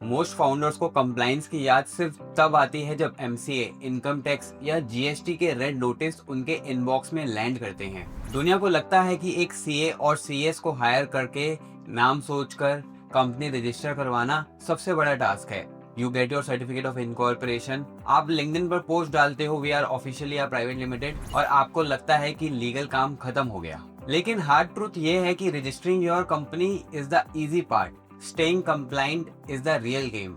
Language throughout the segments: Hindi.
मोस्ट फाउंडर्स को कंप्लाइंस की याद सिर्फ तब आती है जब एमसीए, इनकम टैक्स या जीएसटी के रेड नोटिस उनके इनबॉक्स में लैंड करते हैं। दुनिया को लगता है कि एक सीए और सीएस को हायर करके नाम सोचकर कंपनी रजिस्टर करवाना सबसे बड़ा टास्क है। You get your certificate of incorporation, आप लिंक्डइन पर पोस्ट डालते हो वी आर ऑफिशियली या प्राइवेट लिमिटेड, और आपको लगता है कि लीगल काम खत्म हो गया। लेकिन हार्ड ट्रूथ ये है कि registering your company is the easy part, staying compliant is the real game.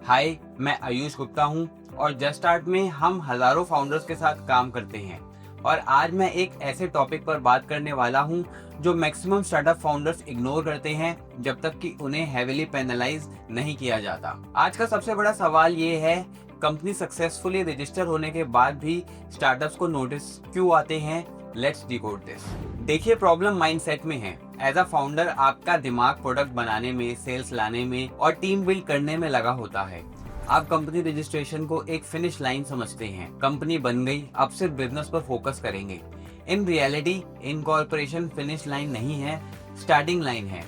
Hi, मैं आयुष गुप्ता हूँ और जस्ट स्टार्ट में हम हजारों फाउंडर्स के साथ काम करते हैं, और आज मैं एक ऐसे टॉपिक पर बात करने वाला हूँ जो मैक्सिमम स्टार्टअप फाउंडर्स इग्नोर करते हैं जब तक कि उन्हें हेविली पेनलाइज नहीं किया जाता। आज का सबसे बड़ा सवाल ये है, कंपनी सक्सेसफुली रजिस्टर होने के बाद भी स्टार्टअप्स को नोटिस क्यों आते हैं? Let's decode this. देखिए, प्रॉब्लम माइंडसेट में है। एज अ फाउंडर आपका दिमाग प्रोडक्ट बनाने में, सेल्स लाने में और टीम बिल्ड करने में लगा होता है। आप कंपनी रजिस्ट्रेशन को एक फिनिश लाइन समझते हैं। कंपनी बन गई, अब सिर्फ बिजनेस पर फोकस करेंगे। In reality incorporation finish line नहीं है, स्टार्टिंग लाइन है।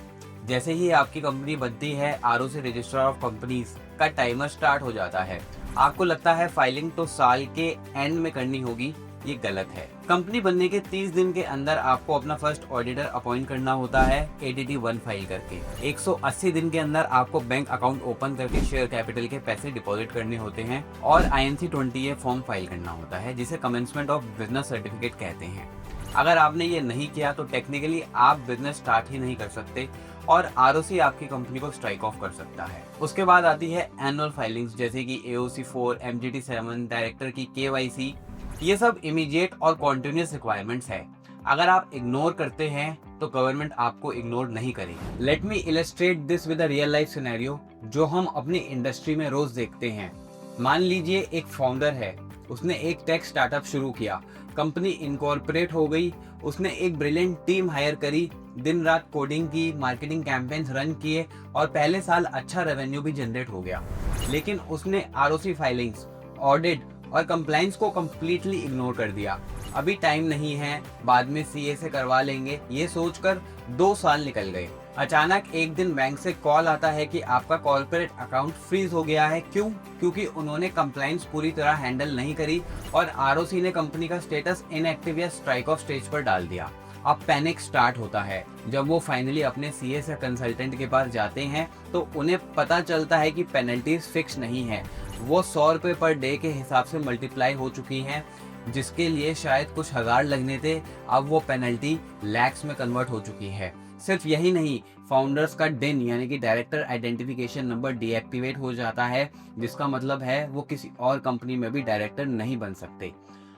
जैसे ही आपकी कंपनी बनती है, आरओसी रजिस्ट्रार ऑफ कंपनीज का टाइमर स्टार्ट हो जाता है। आपको लगता है फाइलिंग तो साल के एंड में करनी होगी, ये गलत है। कंपनी बनने के 30 दिन के अंदर आपको अपना फर्स्ट ऑडिटर अपॉइंट करना होता है, एडीटी 1 फाइल करके। 180 दिन के अंदर आपको बैंक अकाउंट ओपन करके शेयर कैपिटल के पैसे डिपॉजिट करने होते हैं, और INC 20A फॉर्म फाइल करना होता है, जिसे कमेंसमेंट ऑफ बिजनेस सर्टिफिकेट कहते हैं। अगर आपने ये नहीं किया तो टेक्निकली आप बिजनेस स्टार्ट ही नहीं कर सकते, और आरओसी आपकी कंपनी को स्ट्राइक ऑफ कर सकता है। उसके बाद आती है एनुअल फाइलिंग्स, जैसे कि AOC 4, MGT 7, डायरेक्टर की KYC। ये सब इमीडिएट और कॉन्टिन्यूस रिक्वायरमेंट्स है। अगर आप इग्नोर करते हैं तो गवर्नमेंट आपको इग्नोर नहीं करेगी। Let me illustrate this with a real life scenario जो हम अपनी इंडस्ट्री में रोज देखते हैं। मान लीजिए एक फाउंडर है, उसने एक टेक स्टार्टअप शुरू किया, कंपनी इनकॉर्पोरेट हो गई, उसने एक ब्रिलियंट टीम हायर करी, दिन रात कोडिंग की, मार्केटिंग कैंपेन्स रन किए और पहले साल अच्छा रेवेन्यू भी जनरेट हो गया। लेकिन उसने आरओसी फाइलिंग्स, ऑडिट और कंप्लाइंस को कम्प्लीटली इग्नोर कर दिया। अभी टाइम नहीं है, बाद में सीए से करवा लेंगे, ये सोचकर 2 साल निकल गए। अचानक एक दिन बैंक से कॉल आता है कि आपका कॉर्पोरेट अकाउंट फ्रीज हो गया है। क्यों? क्योंकि उन्होंने कंप्लाइंस पूरी तरह हैंडल नहीं करी और आरओसी ने कंपनी का स्टेटस इनएक्टिव या स्ट्राइक ऑफ स्टेज पर डाल दिया। अब पैनिक स्टार्ट होता है। जब वो फाइनली अपने सीएस या कंसल्टेंट के पास जाते हैं तो उन्हें पता चलता है कि पेनल्टीज फिक्स नहीं है, वो 100 रुपये पर डे के हिसाब से मल्टीप्लाई हो चुकी हैं, जिसके लिए शायद कुछ हजार लगने थे, अब वो पेनल्टी लैक्स में कन्वर्ट हो चुकी है। सिर्फ यही नहीं, फाउंडर्स का डिन यानी कि डायरेक्टर आइडेंटिफिकेशन नंबर डीएक्टिवेट हो जाता है, जिसका मतलब है वो किसी और कंपनी में भी डायरेक्टर नहीं बन सकते।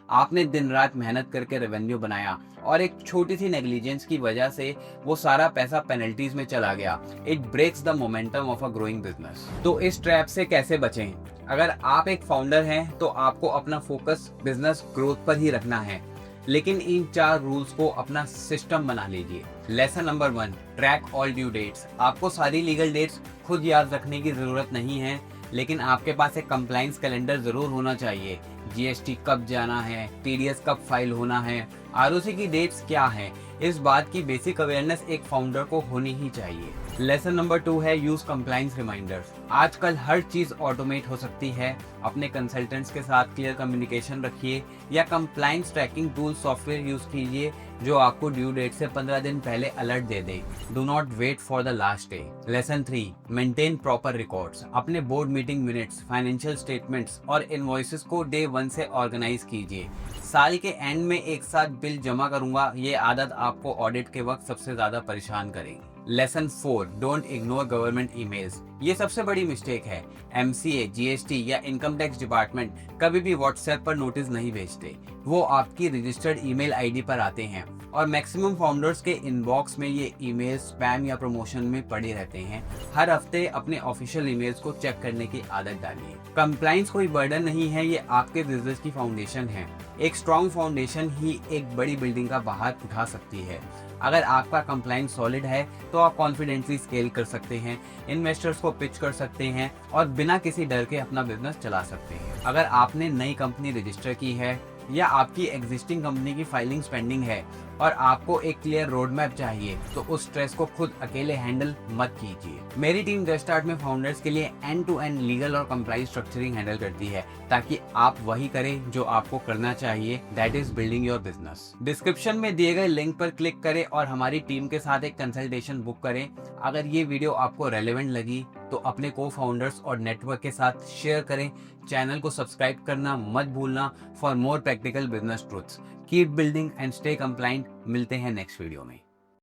आपने दिन रात मेहनत करके रेवेन्यू बनाया और एक छोटी सी नेग्लिजेंस की वजह से वो सारा पैसा पेनल्टीज में चला गया। It breaks the momentum of a growing business. तो इस ट्रैप से कैसे बचें? अगर आप एक फाउंडर हैं तो आपको अपना फोकस बिजनेस ग्रोथ पर ही रखना है, लेकिन इन 4 रूल्स को अपना सिस्टम बना लीजिए। Lesson number 1, track all due dates. आपको सारी लीगल डेट्स खुद याद रखने की जरूरत नहीं है, लेकिन आपके पास एक कंप्लाइंस कैलेंडर जरूर होना चाहिए। जीएसटी कब जाना है, टीडीएस कब फाइल होना है, आरओसी की डेट्स क्या है, इस बात की बेसिक अवेयरनेस एक फाउंडर को होनी ही चाहिए। लेसन नंबर 2 है यूज कंप्लाइंस रिमाइंडर्स। आजकल हर चीज ऑटोमेट हो सकती है। अपने कंसल्टेंट्स के साथ क्लियर कम्युनिकेशन रखिए या compliance tracking tool software use कीजिए जो आपको ड्यू डेट से 15 दिन पहले अलर्ट दे दे। Do not wait for the last day. Lesson 3, maintain proper records. अपने board meeting minutes, financial statements और इनवॉइसेस को डे 1 से ऑर्गेनाइज कीजिए। साल के एंड में एक साथ बिल जमा करूंगा, ये आदत आपको ऑडिट के वक्त सबसे ज्यादा परेशान करेगी। Lesson 4, don't ignore government emails. ये सबसे बड़ी मिस्टेक है। एमसीए, जीएसटी या इनकम टैक्स डिपार्टमेंट कभी भी व्हाट्सएप पर नोटिस नहीं भेजते, वो आपकी रजिस्टर्ड ईमेल आईडी पर आते हैं, और मैक्सिमम फाउंडर्स के इनबॉक्स में ये ईमेल स्पैम या प्रमोशन में पड़े रहते हैं। हर हफ्ते अपने ऑफिशियल ईमेल्स को चेक करने की आदत डालिए। कंप्लाइंस कोई बर्डन नहीं है, ये आपके बिजनेस की फाउंडेशन है। एक स्ट्रॉन्ग फाउंडेशन ही एक बड़ी बिल्डिंग का बाहर उठा सकती है। अगर आपका कंप्लाइंस सॉलिड है तो आप कॉन्फिडेंटली स्केल कर सकते हैं, इन्वेस्टर्स को पिच कर सकते हैं और बिना किसी डर के अपना बिजनेस चला सकते हैं। अगर आपने नई कंपनी रजिस्टर की है या आपकी एग्जिस्टिंग कंपनी की फाइलिंग पेंडिंग है और आपको एक क्लियर रोड मैप चाहिए, तो उस स्ट्रेस को खुद अकेले हैंडल मत कीजिए। मेरी टीम जस्ट स्टार्ट में फाउंडर्स के लिए एंड टू एंड लीगल और कंप्लाइंस स्ट्रक्चरिंग हैंडल करती है, ताकि आप वही करें जो आपको करना चाहिए, that is building your business. Description में दिए गए लिंक पर क्लिक करें और हमारी टीम के साथ एक कंसल्टेशन बुक करें। अगर ये वीडियो आपको रेलेवेंट लगी तो अपने को फाउंडर्स और नेटवर्क के साथ शेयर करें। चैनल को सब्सक्राइब करना मत भूलना for more practical business truths. Keep building and stay compliant. मिलते हैं नेक्स्ट वीडियो में।